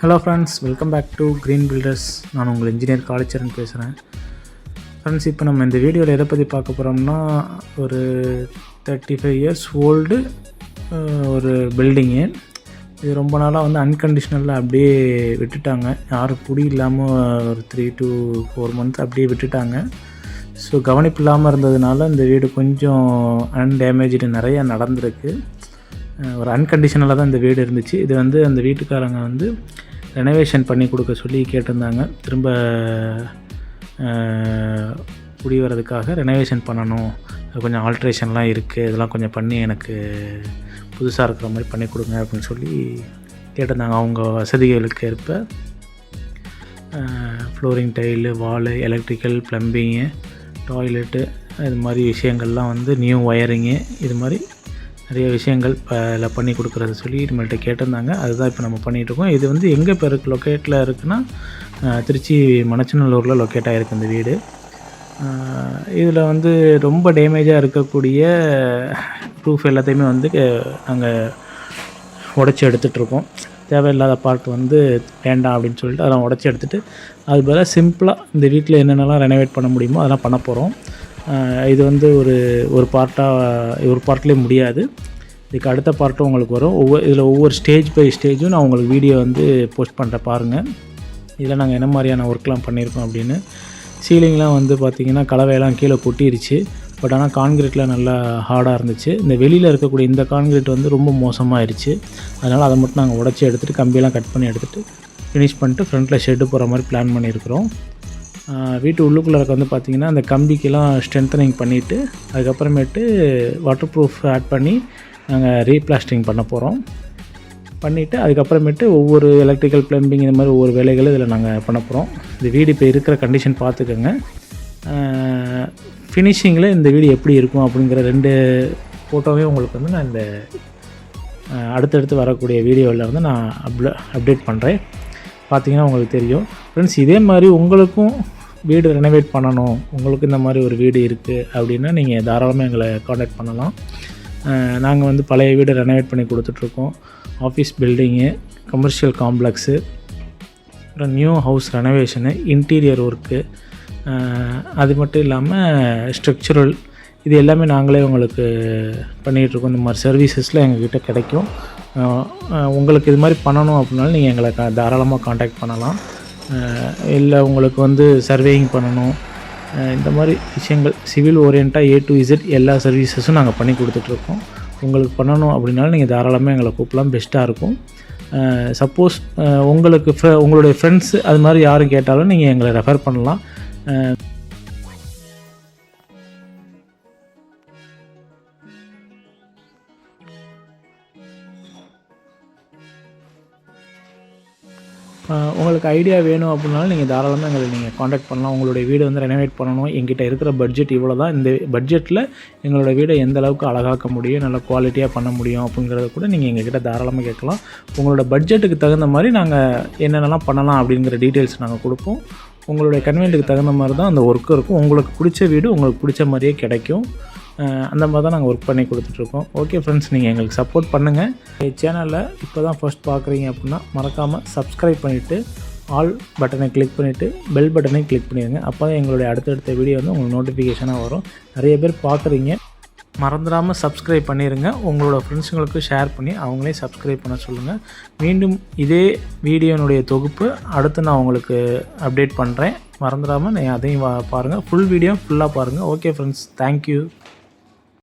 Hello friends, welcome back to Green Builders. நான் உங்கள் engineer Kalicharan பேசுகிறேன். ஃப்ரெண்ட்ஸ், இப்போ நம்ம இந்த வீடியோவில் எதை பற்றி பார்க்க போகிறோம்னா, ஒரு 35 இயர்ஸ் ஓல்டு ஒரு பில்டிங்கு. இது ரொம்ப நாளாக வந்து அன்கண்டிஷ்னலில் அப்படியே விட்டுட்டாங்க. யாரும் குடி இல்லாமல் ஒரு 3 to 4 months அப்படியே விட்டுட்டாங்க. ஸோ கவனிப்பு இல்லாமல் இருந்ததுனால இந்த வீடு கொஞ்சம் அன்டேமேஜ்டு நிறையா நடந்திருக்கு. ஒரு அன்கண்டிஷனலாக தான் இந்த வீடு இருந்துச்சு. இது வந்து அந்த வீட்டுக்காரங்க வந்து ரெனோவேஷன் பண்ணி கொடுக்க சொல்லி கேட்டிருந்தாங்க. திரும்ப குடி வரதுக்காக ரெனோவேஷன் பண்ணணும், கொஞ்சம் ஆல்ட்ரேஷன்லாம் இருக்குது, இதெல்லாம் கொஞ்சம் பண்ணி எனக்கு புதுசாக இருக்கிற மாதிரி பண்ணி கொடுங்க அப்படின்னு சொல்லி கேட்டிருந்தாங்க. அவங்க வசதிகளுக்கு ஏற்ப ஃப்ளோரிங், டைலு, வாலு, எலக்ட்ரிக்கல், ப்ளம்பிங்கு, டாய்லெட்டு, இது மாதிரி விஷயங்கள்லாம் வந்து நியூ ஒயரிங்கு, இது மாதிரி நிறைய விஷயங்கள் இப்போ பண்ணி கொடுக்குறது சொல்லி நம்மள்கிட்ட கேட்டிருந்தாங்க. அதுதான் இப்போ நம்ம பண்ணிகிட்ருக்கோம். இது வந்து எங்கே இப்போ லொக்கேட்டில் இருக்குன்னா, திருச்சி மணச்சநல்லூரில் லொக்கேட் ஆகிருக்கு இந்த வீடு. இதில் வந்து ரொம்ப டேமேஜாக இருக்கக்கூடிய ப்ரூஃப் எல்லாத்தையுமே வந்து நாங்கள் உடச்சி எடுத்துகிட்ருக்கோம். தேவையில்லாத பார்ட் வந்து வேண்டாம் அப்படின்னு சொல்லிட்டு அதெல்லாம் உடச்சி எடுத்துகிட்டு அது பதிலாக சிம்பிளாக இந்த வீட்டில் என்னென்னலாம் ரெனோவேட் பண்ண முடியுமோ அதெல்லாம் பண்ண போகிறோம். இது வந்து ஒரு பார்ட்லேயே முடியாது. இதுக்கு அடுத்த பார்ட்டும் உங்களுக்கு வரும். ஒவ்வொரு ஸ்டேஜ் பை ஸ்டேஜும் நான் உங்களுக்கு வீடியோ வந்து போஸ்ட் பண்ணுறேன், பாருங்கள். இதில் நாங்கள் என்ன மாதிரியான ஒர்க்லாம் பண்ணியிருக்கோம் அப்படின்னு. சீலிங்லாம் வந்து பார்த்திங்கன்னா கலவையெல்லாம் கீழே கொட்டிருச்சு. பட் ஆனால் கான்கிரீட்டில் நல்லா ஹார்டாக இருந்துச்சு. இந்த வெளியில் இருக்கக்கூடிய இந்த கான்கிரீட் வந்து ரொம்ப மோசமாகிடுச்சு. அதனால் அதை மட்டும் நாங்கள் உடச்சி எடுத்துகிட்டு கம்பியெல்லாம் கட் பண்ணி எடுத்துகிட்டு ஃபினிஷ் பண்ணிட்டு ஃப்ரண்ட்டில் ஷெட்டு போகிற மாதிரி பிளான் பண்ணியிருக்கிறோம். வீட்டு உள்ளுக்குள்ளே இருக்க வந்து பார்த்திங்கன்னா அந்த கம்பிக்கெல்லாம் ஸ்ட்ரென்த்தனிங் பண்ணிவிட்டு அதுக்கப்புறமேட்டு வாட்டர் ப்ரூஃப் ஆட் பண்ணி நாங்கள் ரீப்ளாஸ்டரிங் பண்ண போகிறோம். பண்ணிவிட்டு அதுக்கப்புறமேட்டு ஒவ்வொரு எலக்ட்ரிக்கல், ப்ளம்பிங், இந்த மாதிரி ஒவ்வொரு வேலைகளும் இதில் நாங்கள் பண்ண போகிறோம். இந்த வீடு இப்போ இருக்கிற கண்டிஷன் பார்த்துக்கோங்க. ஃபினிஷிங்கில் இந்த வீடு எப்படி இருக்கும் அப்படிங்கிற 2 ஃபோட்டோவையும் உங்களுக்கு வந்து நான் இந்த அடுத்தடுத்து வரக்கூடிய வீடியோவில் வந்து நான் அப்டேட் பண்ணுறேன். பார்த்திங்கன்னா உங்களுக்கு தெரியும். ஃப்ரெண்ட்ஸ், இதே மாதிரி உங்களுக்கும் வீடு ரெனோவேட் பண்ணணும், உங்களுக்கு இந்த மாதிரி ஒரு வீடு இருக்குது அப்படின்னா நீங்கள் தாராளமாக எங்களை காண்டாக்ட் பண்ணலாம். நாங்கள் வந்து பழைய வீடு ரெனோவேட் பண்ணி கொடுத்துட்ருக்கோம். ஆஃபீஸ் பில்டிங்கு, கமர்ஷியல் காம்ப்ளெக்ஸு, அப்புறம் நியூ ஹவுஸ் ரெனோவேஷனு, இன்டீரியர் ஒர்க்கு, அது மட்டும் இல்லாமல் ஸ்ட்ரக்சரல், இது எல்லாமே நாங்களே உங்களுக்கு பண்ணிகிட்ருக்கோம். இந்த மாதிரி சர்வீசஸ்லாம் எங்கள்கிட்ட கிடைக்கும். உங்களுக்கு இது மாதிரி பண்ணணும் அப்படின்னாலும் நீங்கள் எங்களை தாராளமாக காண்டாக்ட் பண்ணலாம். இல்லை உங்களுக்கு வந்து சர்வேயிங் பண்ணணும், இந்த மாதிரி விஷயங்கள் சிவில் ஓரியண்ட்டாக A to Z எல்லா சர்வீசஸும் நாங்கள் பண்ணி கொடுத்துட்ருக்கோம். உங்களுக்கு பண்ணணும் அப்படின்னாலும் நீங்கள் தாராளமாக எங்களை கூப்பிடலாம், பெஸ்ட்டாக இருக்கும். சப்போஸ் உங்களுக்கு உங்களுடைய ஃப்ரெண்ட்ஸு அது மாதிரி யாரும் கேட்டாலும் நீங்கள் எங்களை ரெஃபர் பண்ணலாம். உங்களுக்கு ஐடியா வேணும் அப்படின்னாலும் நீங்கள் தாராளமாக எங்களை நீங்கள் காண்டாக்ட் பண்ணலாம். உங்களுடைய வீடு வந்து ரெனோவேட் பண்ணணும், எங்கிட்ட இருக்கிற பட்ஜெட் இவ்வளோ தான், இந்த பட்ஜெட்டில் எங்களோட வீடை எந்த அளவுக்கு அழகாக்க முடியும், நல்ல குவாலிட்டியாக பண்ண முடியும் அப்படிங்கிறத கூட நீங்கள் எங்ககிட்ட தாராளமாக கேட்கலாம். உங்களோட பட்ஜெட்டுக்கு தகுந்த மாதிரி நாங்கள் என்னென்னலாம் பண்ணலாம் அப்படிங்கிற டீட்டெயில்ஸ் நாங்கள் கொடுப்போம். உங்களுடைய கன்வீனியன்ட்டுக்கு தகுந்த மாதிரி தான் அந்த ஒர்க்கு இருக்கும். உங்களுக்கு பிடிச்ச வீடு உங்களுக்கு பிடிச்ச மாதிரியே கிடைக்கும். அந்த மாதிரி தான் நாங்கள் ஒர்க் பண்ணி கொடுத்துட்ருக்கோம். ஓகே ஃப்ரெண்ட்ஸ், நீங்கள் எங்களுக்கு சப்போர்ட் பண்ணுங்கள். சேனலில் இப்போ தான் ஃபர்ஸ்ட் பார்க்குறீங்க அப்படின்னா மறக்காமல் சப்ஸ்கிரைப் பண்ணிவிட்டு ஆல் பட்டனை கிளிக் பண்ணிவிட்டு பெல் பட்டனை கிளிக் பண்ணிடுங்க. அப்போ தான் எங்களுடைய அடுத்தடுத்த வீடியோ வந்து உங்களுக்கு நோட்டிஃபிகேஷனாக வரும். நிறைய பேர் பார்க்குறீங்க, மறந்துடாமல் சப்ஸ்கிரைப் பண்ணிடுங்க. உங்களோட ஃப்ரெண்ட்ஸுங்களுக்கு ஷேர் பண்ணி அவங்களே சப்ஸ்கிரைப் பண்ண சொல்லுங்கள். மீண்டும் இதே வீடியோனுடைய தொகுப்பு அடுத்து நான் உங்களுக்கு அப்டேட் பண்ணுறேன். மறந்துடாமல் நீங்கள் அதையும் பாருங்கள். ஃபுல் வீடியோ ஃபுல்லாக பாருங்கள். Okay friends, thank you.